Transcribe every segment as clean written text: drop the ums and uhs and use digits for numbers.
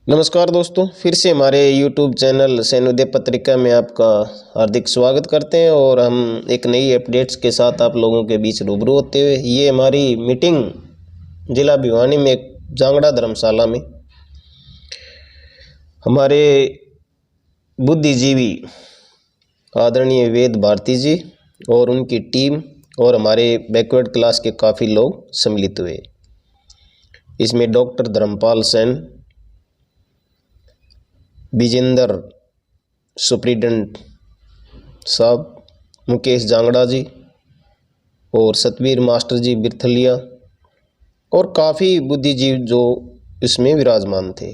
नमस्कार दोस्तों, फिर से हमारे YouTube चैनल सैनोदय पत्रिका में आपका हार्दिक स्वागत करते हैं और हम एक नई अपडेट्स के साथ आप लोगों के बीच रूबरू होते हुए ये हमारी मीटिंग जिला भिवानी में जांगड़ा धर्मशाला में हमारे बुद्धिजीवी आदरणीय वेद भारती जी और उनकी टीम और हमारे बैकवर्ड क्लास के काफ़ी लोग सम्मिलित हुए। इसमें डॉक्टर धर्मपाल सेन, विजेंद्र सुप्रीडेंट साहब, मुकेश जांगड़ा जी और सतवीर मास्टर जी बिरथलिया और काफ़ी बुद्धिजीवी जो इसमें विराजमान थे।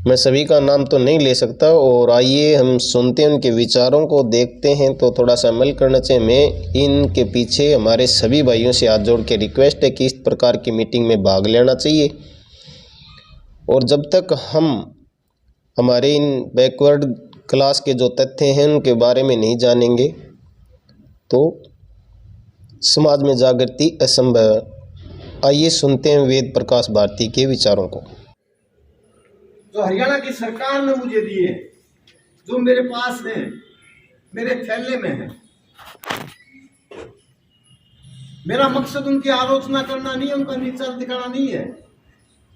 मैं सभी का नाम तो नहीं ले सकता और आइए हम सुनते हैं उनके विचारों को, देखते हैं तो थोड़ा सा अमल करना चाहिए। मैं इनके पीछे हमारे सभी भाइयों से हाथ जोड़ के रिक्वेस्ट है कि इस प्रकार की मीटिंग में भाग लेना चाहिए और जब तक हम हमारे इन बैकवर्ड क्लास के जो तथ्य हैं उनके बारे में नहीं जानेंगे तो समाज में जागृति असंभव है। आइए सुनते हैं वेद प्रकाश भारती के विचारों को। जो हरियाणा की सरकार ने मुझे दिए, जो मेरे पास है, मेरे थैले में है, मेरा मकसद उनकी आलोचना करना नहीं है, उनका नीचा दिखाना नहीं है।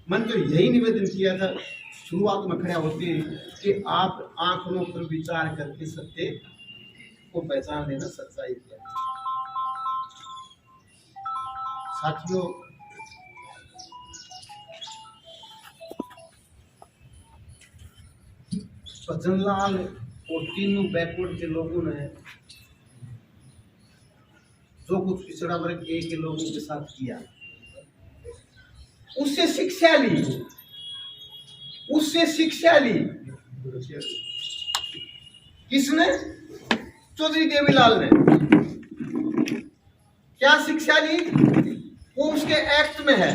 मैंने तो यही निवेदन किया था शुरुआत में खड़ा होते कि आप आंकड़ों पर विचार करके सत्य को पहचान लेना, सच्चाई क्या साथियों। भजनलाल और तीनों बैकवर्ड के लोगों ने जो कुछ पिछड़ा वर्ग ए के लोगों के साथ किया, उससे शिक्षा ली, उससे शिक्षा ली। किसने? चौधरी देवीलाल ने। क्या शिक्षा ली? वो उसके एक्ट में है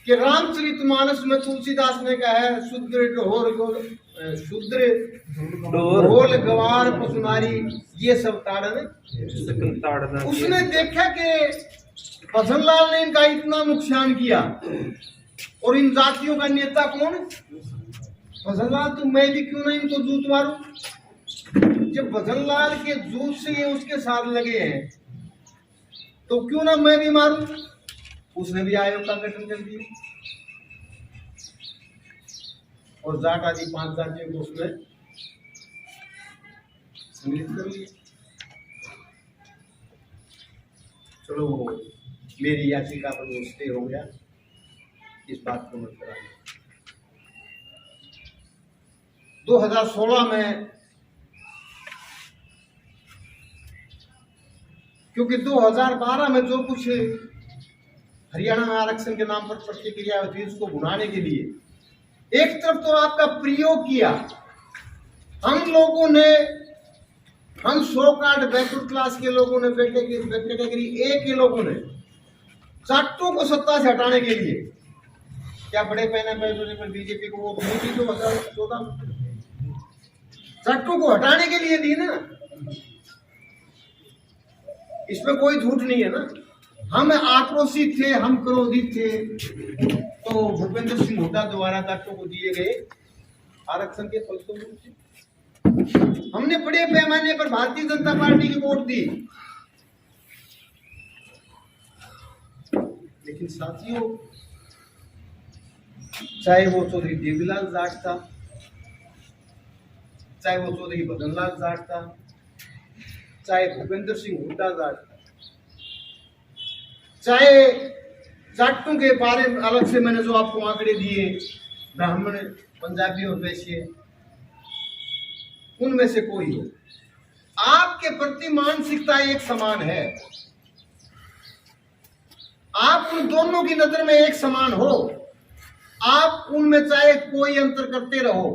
कि रामचरितमानस में तुलसीदास ने कहा है, शूद्र ढोल गवार पसुनारी ये सब ताड़न। उसने देखा कि भजनलाल ने इनका इतना नुकसान किया और इन जातियों का नेता कौन? भजनलाल। तो मैं भी क्यों ना इनको जूत मारूं? जब भजनलाल के जूत से ये उसके साथ लगे हैं तो क्यों ना मैं भी मारूं? उसने भी आयोग का गठन कर दिया और जाट आदि 5 जातियों को उसने सम्मिलित कर लिया। चलो मेरी याचिका पर वो स्टे हो गया, इस बात को मत कराइए। 2016 में, क्योंकि 2012 में जो कुछ हरियाणा में आरक्षण के नाम पर प्रतिक्रिया हुई थी, उसको भुनाने के लिए एक तरफ तो आपका प्रयोग किया हम लोगों ने, हम 100 कार्ड बैकवर्ड क्लास के लोगों ने, कैटेगरी ए के लोगों ने जाटों को सत्ता से हटाने के लिए क्या बड़े पैमाने पर बीजेपी को वोट नहीं दी 2014 में? जाटों को हटाने के लिए दी ना, इसमें कोई झूठ नहीं है ना। हम आक्रोशित थे, हम क्रोधित थे तो भूपेंद्र सिंह हुड्डा द्वारा जाटों को दिए गए आरक्षण के फलस्वरूप से हमने बड़े पैमाने पर भारतीय जनता पार्टी की वोट दी। लेकिन साथियों, चाहे वो चौधरी देवीलाल जाट था, चाहे वो चौधरी भजनलाल जाट था, चाहे भूपेंद्र सिंह हुड्डा जाट था, चाहे जाटों के बारे में अलग से मैंने जो आपको आंकड़े दिए, ब्राह्मण, पंजाबी और वैश्य, उनमें से कोई हो, आपके प्रति मानसिकता एक समान है। आप उन दोनों की नजर में एक समान हो, आप उनमें चाहे कोई अंतर करते रहो।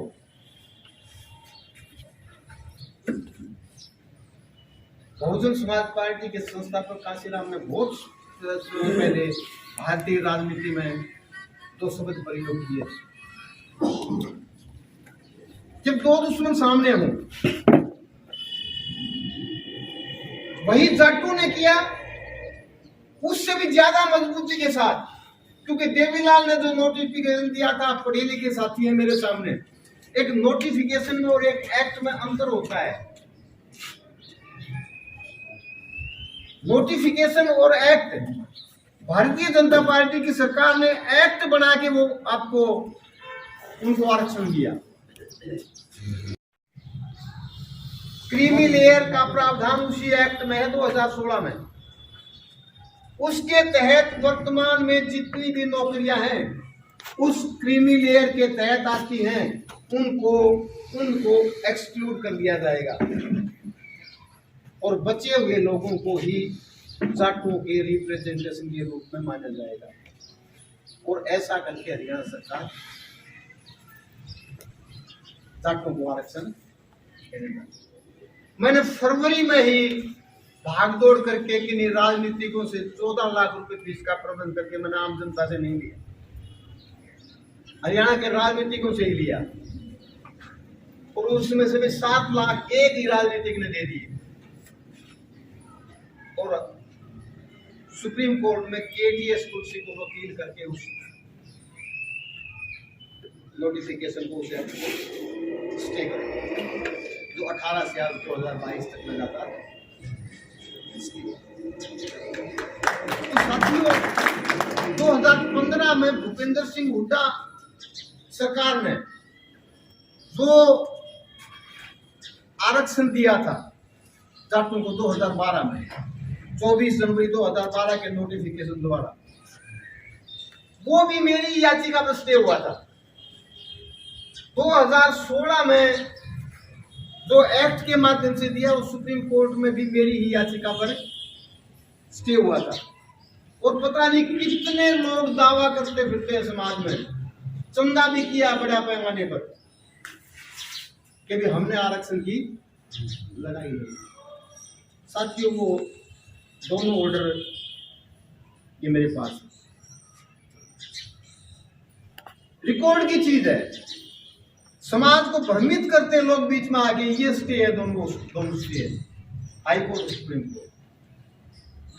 बहुजन समाज पार्टी के संस्थापक काशीराम ने बहुत पहले भारतीय राजनीति में 2 शब्द प्रयोग किए। जब 2 दुश्मन सामने हो, वही जाटों ने किया, उससे भी ज्यादा मजबूती के साथ क्योंकि देवीलाल ने जो नोटिफिकेशन दिया था, आप पढ़े लिखे साथी हैं मेरे सामने, एक नोटिफिकेशन में और एक एक्ट में अंतर होता है। नोटिफिकेशन और एक्ट, भारतीय जनता पार्टी की सरकार ने एक्ट बना के वो आपको उनको आरक्षण दिया। क्रीमी लेयर का प्रावधान उसी एक्ट में है 2016 में। उसके तहत वर्तमान में जितनी भी नौकरियां हैं उस क्रीमी लेयर के तहत आती हैं, उनको एक्सक्लूड कर दिया जाएगा और बचे हुए लोगों को ही जाटों के रिप्रेजेंटेशन के रूप में माना जाएगा। और ऐसा करके हरियाणा सरकार जाटों को आरक्षण देगा। मैंने फरवरी में ही भागदौड़ करके किन्हीं राजनीतिकों से 14 लाख रुपए फीस का प्रबंध करके मैंने आम जनता से नहीं लिया, हरियाणा के राजनीतिकों से ही लिया, और उसमें से 7 लाख एक ही राजनीतिक ने दे दिए। और सुप्रीम कोर्ट में केटीएस कुर्सी को वकील करके उस नोटिफिकेशन को उसे स्टे करें जो 18 से 2022 तक लगा था। तो साथियों, 2015 में भूपेंद्र सिंह हुड्डा सरकार ने जो आरक्षण दिया था जाटों को 2012 में, 24 जनवरी 2012 के नोटिफिकेशन द्वारा, वो भी मेरी याचिका पर स्टे हुआ था। 2016 में जो एक्ट के माध्यम से दिया, वो सुप्रीम कोर्ट में भी मेरी ही याचिका पर स्टे हुआ था। और पता नहीं कितने लोग दावा करते फिरते हैं समाज में, चंदा भी किया बड़ा पैमाने पर कि भी हमने आरक्षण की लड़ाई लड़ी। साथियों, वो दोनों ऑर्डर ये मेरे पास है, रिकॉर्ड की चीज है। समाज को भ्रमित करते लोग बीच में आगे, ये स्टे है, दोनों स्टे है, high court supreme court.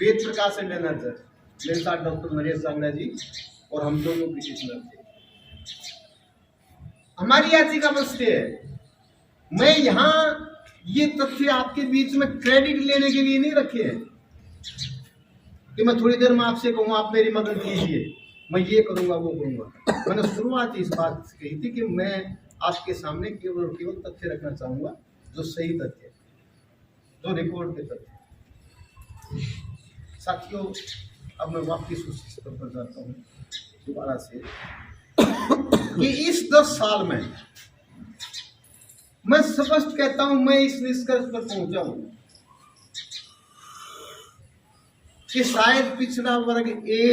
Ved Prakash and another, मेरे साथ डॉक्टर नरेश जांगड़ा जी और हम दोनों पिटिशनर थे। हमारी याचिका पर स्टे है। मैं यहाँ ये तथ्य आपके बीच में क्रेडिट लेने के लिए नहीं रखे हैं कि मैं थोड़ी देर में आपसे कहूँ आप मेरी मदद कीजिए, मैं ये करूंगा वो करूंगा। मैंने शुरुआत इस बात से कही थी कि मैं आपके सामने केवल तथ्य रखना चाहूंगा जो सही तथ्य, जो रिकॉर्ड के तथ्य। साथियों, अब मैं वापिस उस स्तर पर जाता हूँ दोबारा से कि इस 10 साल में मैं स्पष्ट कहता हूं, मैं इस निष्कर्ष पर पहुंचा हूं कि शायद पिछड़ा वर्ग ए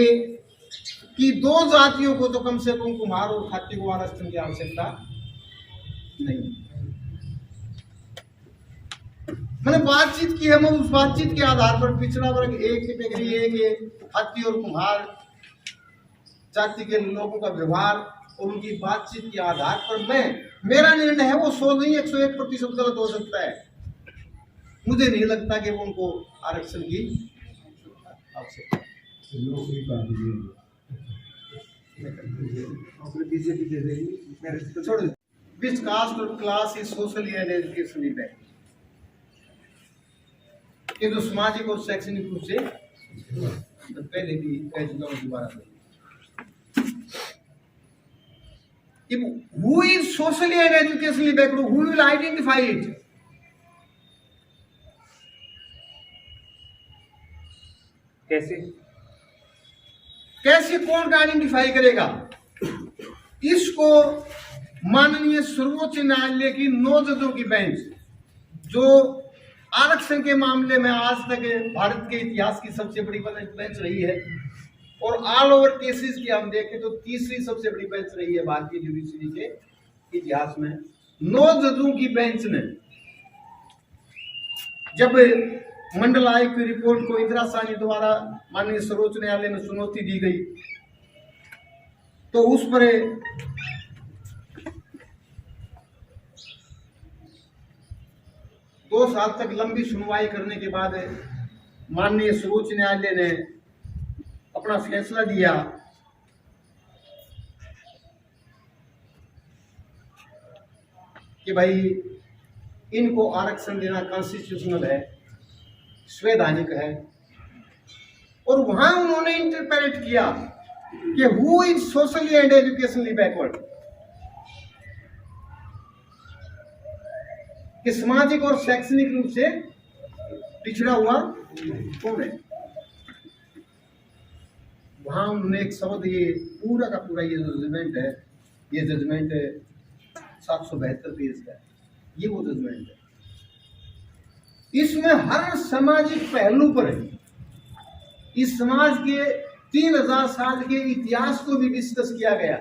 की 2 जातियों को तो कम से कम कुम्हार और खाती को आरक्षण की आवश्यकता नहीं। मैंने बातचीत की है, मैं उस बातचीत के आधार पर पिछड़ा वर्ग ए की कैटेगरी ए के खाती और कुम्हार जाति के लोगों का व्यवहार और उनकी बातचीत के आधार पर मेरा निर्णय है, वो 100 नहीं 101% गलत हो सकता है। मुझे नहीं लगता कि वो उनको आरक्षण की आवश्यकता। Which caste or class is socially and educationally bad? ये जो सामाजिक और शैक्षणिक रूप से तो पहले भी कह चुका हूँ, दोबारा who is socially and educationally backward? Who will identify it? कैसे कौन आइडेंटिफाई करेगा इसको? माननीय सर्वोच्च न्यायालय की 9 जजों की बेंच, जो आरक्षण के मामले में आज तक भारत के इतिहास की सबसे बड़ी बेंच रही है, और ऑल ओवर केसेस की हम देखें तो तीसरी सबसे बड़ी बेंच रही है भारतीय जुडिशरी के इतिहास में। 9 जजों की बेंच ने जब मंडल आयोग की रिपोर्ट को इंदिरा साहनी द्वारा माननीय सर्वोच्च न्यायालय में चुनौती दी गई, तो उस पर 2 साल तक लंबी सुनवाई करने के बाद माननीय सर्वोच्च न्यायालय ने अपना फैसला दिया कि भाई इनको आरक्षण देना कॉन्स्टिट्यूशनल है, संवैधानिक है। और वहां उन्होंने इंटरप्रेट किया कि who is socially and educationally backward, कि सामाजिक और शैक्षणिक रूप से पिछड़ा हुआ कौन है। वहां उन्होंने एक शब्द, ये पूरा का पूरा ये जो जजमेंट है, ये जजमेंट 772 पेज का है, ये वो जजमेंट है। इसमें हर सामाजिक पहलू पर इस समाज के 3000 साल के इतिहास को भी डिस्कस किया गया।